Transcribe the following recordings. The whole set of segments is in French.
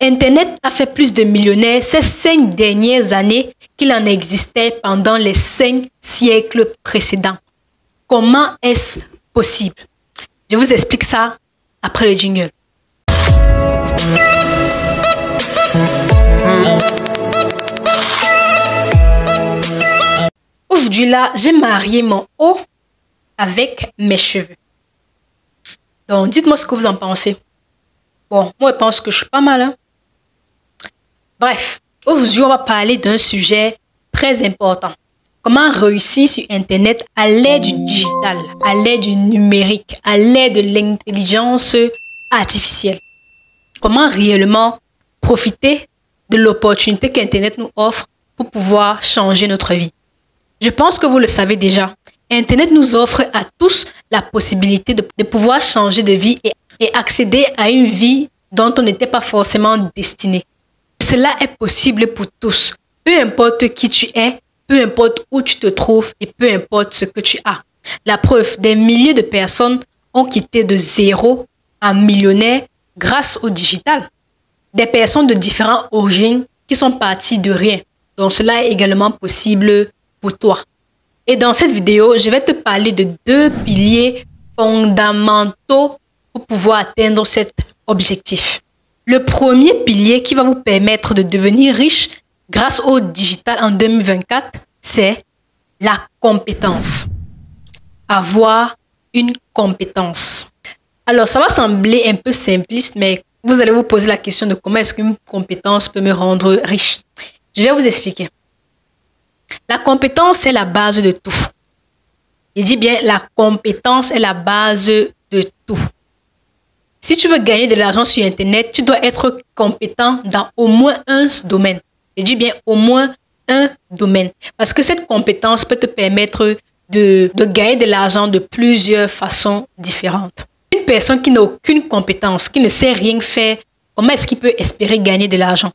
Internet a fait plus de millionnaires ces 5 dernières années qu'il en existait pendant les 5 siècles précédents. Comment est-ce possible? Je vous explique ça après le jingle. Aujourd'hui là, j'ai marié mon haut avec mes cheveux. Donc, dites-moi ce que vous en pensez. Bon, moi, je pense que je suis pas mal. Hein? Bref, aujourd'hui, on va parler d'un sujet très important. Comment réussir sur Internet à l'aide du digital, à l'aide du numérique, à l'aide de l'intelligence artificielle. Comment réellement profiter de l'opportunité qu'Internet nous offre pour pouvoir changer notre vie. Je pense que vous le savez déjà. Internet nous offre à tous la possibilité de pouvoir changer de vie et accéder à une vie dont on n'était pas forcément destiné. Cela est possible pour tous, peu importe qui tu es, peu importe où tu te trouves et peu importe ce que tu as. La preuve, des milliers de personnes ont quitté de zéro à millionnaire grâce au digital. Des personnes de différentes origines qui sont parties de rien. Donc cela est également possible pour toi. Et dans cette vidéo, je vais te parler de 2 piliers fondamentaux pour pouvoir atteindre cet objectif. Le premier pilier qui va vous permettre de devenir riche grâce au digital en 2024, c'est la compétence. Avoir une compétence. Alors, ça va sembler un peu simpliste, mais vous allez vous poser la question de comment est-ce qu'une compétence peut me rendre riche. Je vais vous expliquer. La compétence est la base de tout. Je dis bien, la compétence est la base de tout. Si tu veux gagner de l'argent sur Internet, tu dois être compétent dans au moins un domaine. Je dis bien au moins un domaine. Parce que cette compétence peut te permettre de gagner de l'argent de plusieurs façons différentes. Une personne qui n'a aucune compétence, qui ne sait rien faire, comment est-ce qu'il peut espérer gagner de l'argent?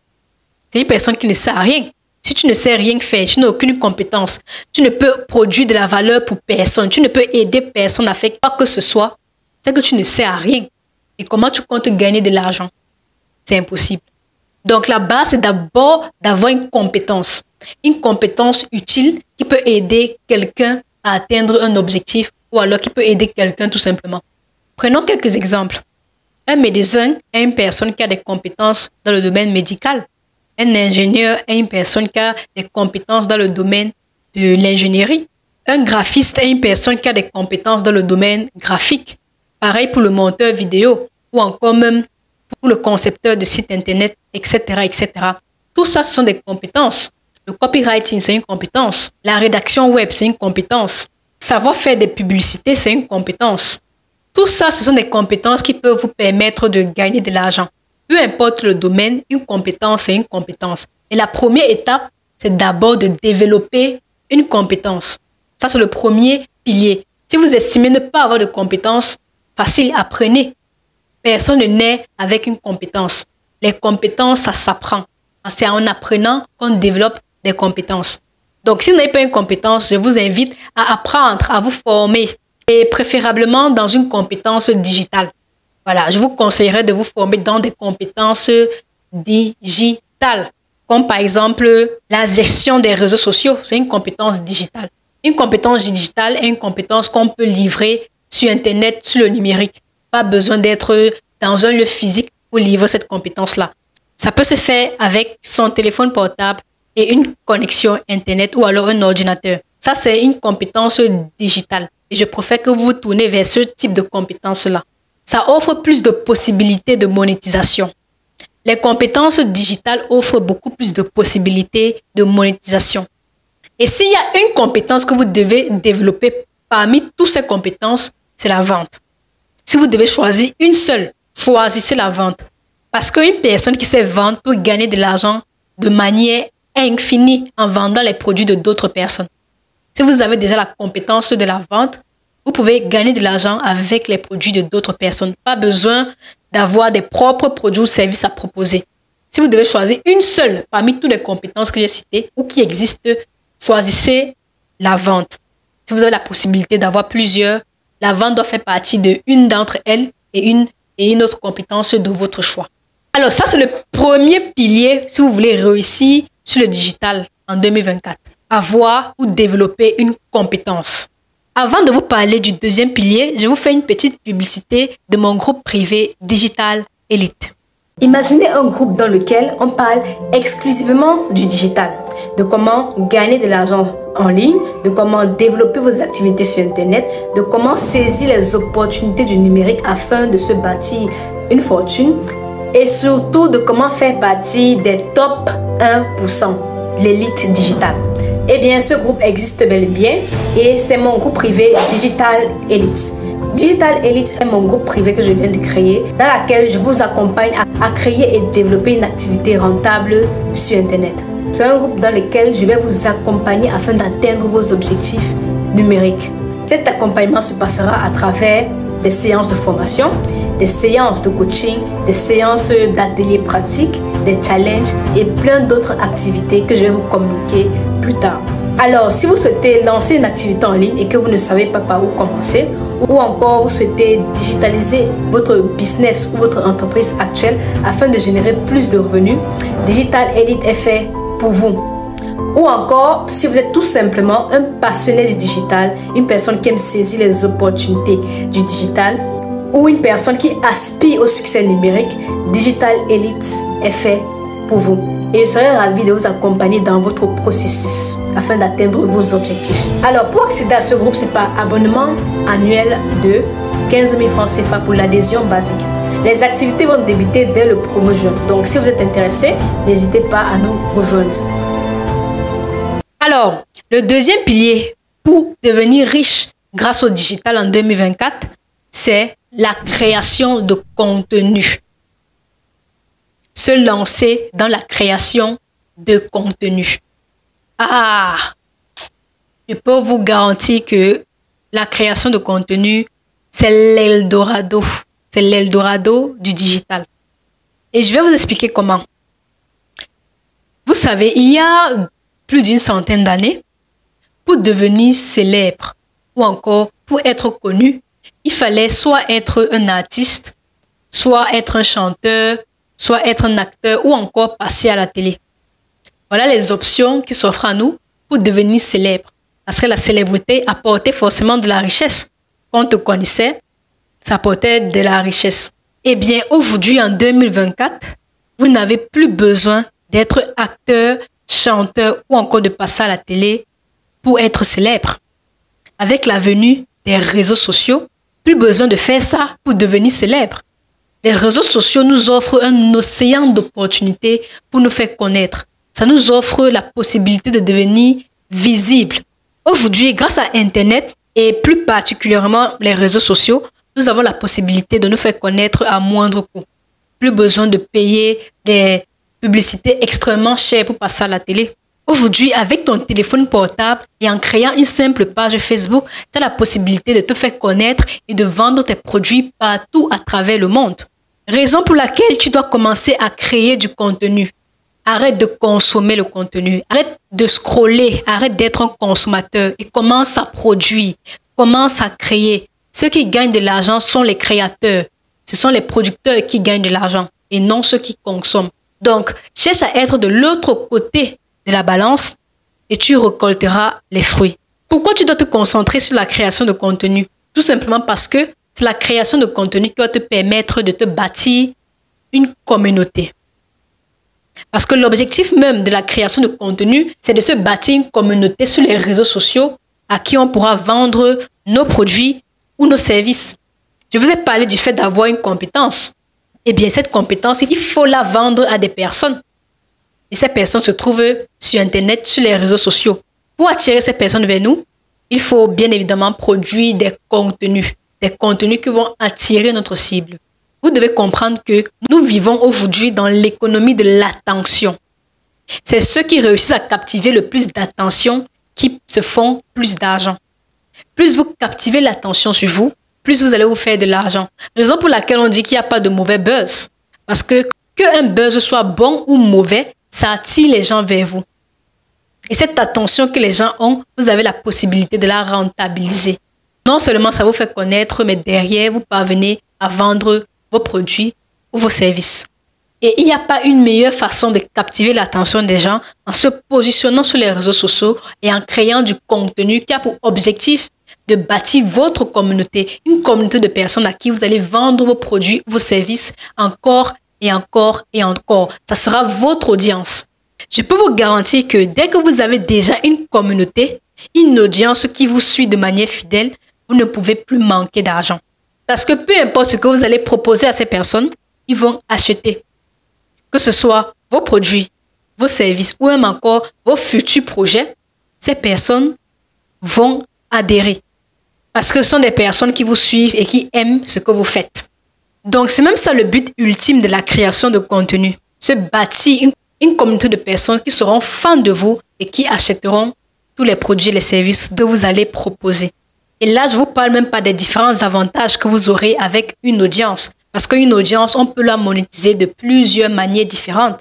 C'est une personne qui ne sait rien. Si tu ne sais rien faire, tu n'as aucune compétence, tu ne peux produire de la valeur pour personne, tu ne peux aider personne à faire quoi que ce soit, c'est que tu ne sais rien. Et comment tu comptes gagner de l'argent? C'est impossible. Donc la base, c'est d'abord d'avoir une compétence utile qui peut aider quelqu'un à atteindre un objectif ou alors qui peut aider quelqu'un tout simplement. Prenons quelques exemples. Un médecin est une personne qui a des compétences dans le domaine médical. Un ingénieur est une personne qui a des compétences dans le domaine de l'ingénierie. Un graphiste est une personne qui a des compétences dans le domaine graphique. Pareil pour le monteur vidéo ou encore même pour le concepteur de site internet, etc., etc. Tout ça, ce sont des compétences. Le copywriting, c'est une compétence. La rédaction web, c'est une compétence. Savoir faire des publicités, c'est une compétence. Tout ça, ce sont des compétences qui peuvent vous permettre de gagner de l'argent. Peu importe le domaine, une compétence, c'est une compétence. Et la première étape, c'est d'abord de développer une compétence. Ça, c'est le premier pilier. Si vous estimez ne pas avoir de compétences, facile, apprenez. Personne ne naît avec une compétence. Les compétences, ça s'apprend. C'est en apprenant qu'on développe des compétences. Donc, si vous n'avez pas une compétence, je vous invite à apprendre, à vous former. Et préférablement dans une compétence digitale. Voilà, je vous conseillerais de vous former dans des compétences digitales. Comme par exemple, la gestion des réseaux sociaux. C'est une compétence digitale. Une compétence digitale est une compétence qu'on peut livrer sur Internet, sur le numérique. Pas besoin d'être dans un lieu physique pour livrer cette compétence-là. Ça peut se faire avec son téléphone portable et une connexion Internet ou alors un ordinateur. Ça, c'est une compétence digitale. Et je préfère que vous vous tournez vers ce type de compétences-là. Ça offre plus de possibilités de monétisation. Les compétences digitales offrent beaucoup plus de possibilités de monétisation. Et s'il y a une compétence que vous devez développer parmi toutes ces compétences, c'est la vente. Si vous devez choisir une seule, choisissez la vente. Parce qu'une personne qui sait vendre peut gagner de l'argent de manière infinie en vendant les produits de d'autres personnes. Si vous avez déjà la compétence de la vente, vous pouvez gagner de l'argent avec les produits de d'autres personnes. Pas besoin d'avoir des propres produits ou services à proposer. Si vous devez choisir une seule parmi toutes les compétences que j'ai citées ou qui existent, choisissez la vente. Si vous avez la possibilité d'avoir plusieurs, la vente doit faire partie d'une d'entre elles et une autre compétence de votre choix. Alors ça, c'est le premier pilier si vous voulez réussir sur le digital en 2024. Avoir ou développer une compétence. Avant de vous parler du deuxième pilier, je vous fais une petite publicité de mon groupe privé Digital Elite. Imaginez un groupe dans lequel on parle exclusivement du digital, de comment gagner de l'argent en ligne, de comment développer vos activités sur Internet, de comment saisir les opportunités du numérique afin de se bâtir une fortune et surtout de comment faire partie des top 1%, l'élite digitale. Eh bien, ce groupe existe bel et bien et c'est mon groupe privé Digital Elite. Digital Elite est mon groupe privé que je viens de créer dans lequel je vous accompagne à créer et développer une activité rentable sur Internet. C'est un groupe dans lequel je vais vous accompagner afin d'atteindre vos objectifs numériques. Cet accompagnement se passera à travers des séances de formation, des séances de coaching, des séances d'ateliers pratiques, des challenges et plein d'autres activités que je vais vous communiquer plus tard. Alors, si vous souhaitez lancer une activité en ligne et que vous ne savez pas par où commencer, ou encore vous souhaitez digitaliser votre business ou votre entreprise actuelle afin de générer plus de revenus, Digital Elite est fait pour vous. Ou encore, si vous êtes tout simplement un passionné du digital, une personne qui aime saisir les opportunités du digital, ou une personne qui aspire au succès numérique, Digital Elite est fait pour vous. Et je serai ravie de vous accompagner dans votre processus afin d'atteindre vos objectifs. Alors, pour accéder à ce groupe, c'est par abonnement annuel de 15 000 francs CFA pour l'adhésion basique. Les activités vont débuter dès le 1er juin. Donc, si vous êtes intéressé, n'hésitez pas à nous rejoindre. Alors, le deuxième pilier pour devenir riche grâce au digital en 2024, c'est la création de contenu. Se lancer dans la création de contenu. Ah, je peux vous garantir que la création de contenu, c'est l'Eldorado. C'est l'Eldorado du digital. Et je vais vous expliquer comment. Vous savez, il y a plus d'une centaine d'années, pour devenir célèbre ou encore pour être connu, il fallait soit être un artiste, soit être un chanteur, soit être un acteur ou encore passer à la télé. Voilà les options qui s'offrent à nous pour devenir célèbre. Parce que la célébrité apportait forcément de la richesse. Quand on te connaissait, ça apportait de la richesse. Eh bien, aujourd'hui, en 2024, vous n'avez plus besoin d'être acteur, chanteur ou encore de passer à la télé pour être célèbre. Avec la venue des réseaux sociaux, plus besoin de faire ça pour devenir célèbre. Les réseaux sociaux nous offrent un océan d'opportunités pour nous faire connaître. Ça nous offre la possibilité de devenir visible. Aujourd'hui, grâce à Internet et plus particulièrement les réseaux sociaux, nous avons la possibilité de nous faire connaître à moindre coût. Plus besoin de payer des publicités extrêmement chères pour passer à la télé. Aujourd'hui, avec ton téléphone portable et en créant une simple page Facebook, tu as la possibilité de te faire connaître et de vendre tes produits partout à travers le monde. Raison pour laquelle tu dois commencer à créer du contenu. Arrête de consommer le contenu. Arrête de scroller. Arrête d'être un consommateur et commence à produire. Commence à créer. Ceux qui gagnent de l'argent sont les créateurs. Ce sont les producteurs qui gagnent de l'argent et non ceux qui consomment. Donc, cherche à être de l'autre côté de la balance et tu récolteras les fruits. Pourquoi tu dois te concentrer sur la création de contenu? Tout simplement parce que c'est la création de contenu qui va te permettre de te bâtir une communauté. Parce que l'objectif même de la création de contenu, c'est de se bâtir une communauté sur les réseaux sociaux à qui on pourra vendre nos produits ou nos services. Je vous ai parlé du fait d'avoir une compétence. Eh bien, cette compétence, il faut la vendre à des personnes. Et ces personnes se trouvent sur Internet, sur les réseaux sociaux. Pour attirer ces personnes vers nous, il faut bien évidemment produire des contenus qui vont attirer notre cible. Vous devez comprendre que nous vivons aujourd'hui dans l'économie de l'attention. C'est ceux qui réussissent à captiver le plus d'attention qui se font plus d'argent. Plus vous captivez l'attention sur vous, plus vous allez vous faire de l'argent. Raison pour laquelle on dit qu'il n'y a pas de mauvais buzz. Parce que un buzz soit bon ou mauvais, ça attire les gens vers vous. Et cette attention que les gens ont, vous avez la possibilité de la rentabiliser. Non seulement ça vous fait connaître, mais derrière, vous parvenez à vendre vos produits ou vos services. Et il n'y a pas une meilleure façon de captiver l'attention des gens en se positionnant sur les réseaux sociaux et en créant du contenu qui a pour objectif de bâtir votre communauté, une communauté de personnes à qui vous allez vendre vos produits, vos services encore et encore et encore. Ça sera votre audience. Je peux vous garantir que dès que vous avez déjà une communauté, une audience qui vous suit de manière fidèle, vous ne pouvez plus manquer d'argent. Parce que peu importe ce que vous allez proposer à ces personnes, ils vont acheter. Que ce soit vos produits, vos services ou même encore vos futurs projets, ces personnes vont adhérer. Parce que ce sont des personnes qui vous suivent et qui aiment ce que vous faites. Donc, c'est même ça le but ultime de la création de contenu. Se bâtir une communauté de personnes qui seront fans de vous et qui achèteront tous les produits et les services que vous allez proposer. Et là, je ne vous parle même pas des différents avantages que vous aurez avec une audience. Parce qu'une audience, on peut la monétiser de plusieurs manières différentes.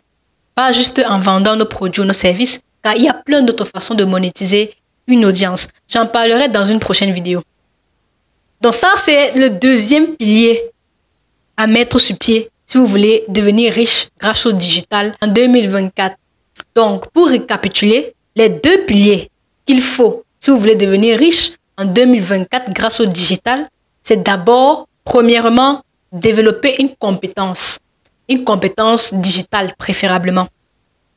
Pas juste en vendant nos produits ou nos services, car il y a plein d'autres façons de monétiser une audience. J'en parlerai dans une prochaine vidéo. Donc ça, c'est le deuxième pilier à mettre sur pied si vous voulez devenir riche grâce au digital en 2024. Donc, pour récapituler, les deux piliers qu'il faut si vous voulez devenir riche en 2024 grâce au digital, c'est d'abord, premièrement, développer une compétence digitale préférablement.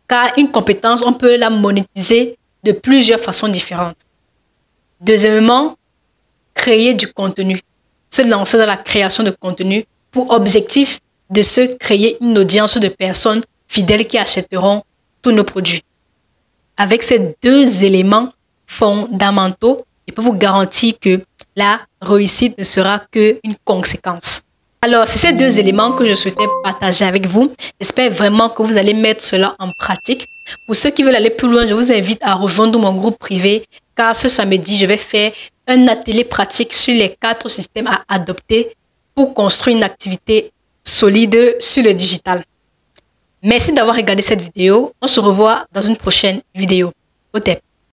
Car une compétence, on peut la monétiser de plusieurs façons différentes. Deuxièmement, créer du contenu, se lancer dans la création de contenu pour objectif de se créer une audience de personnes fidèles qui achèteront tous nos produits. Avec ces deux éléments fondamentaux, je peux vous garantir que la réussite ne sera qu'une conséquence. Alors, c'est ces deux éléments que je souhaitais partager avec vous. J'espère vraiment que vous allez mettre cela en pratique. Pour ceux qui veulent aller plus loin, je vous invite à rejoindre mon groupe privé car ce samedi, je vais faire un atelier pratique sur les 4 systèmes à adopter pour construire une activité solide sur le digital. Merci d'avoir regardé cette vidéo. On se revoit dans une prochaine vidéo. Au TEP.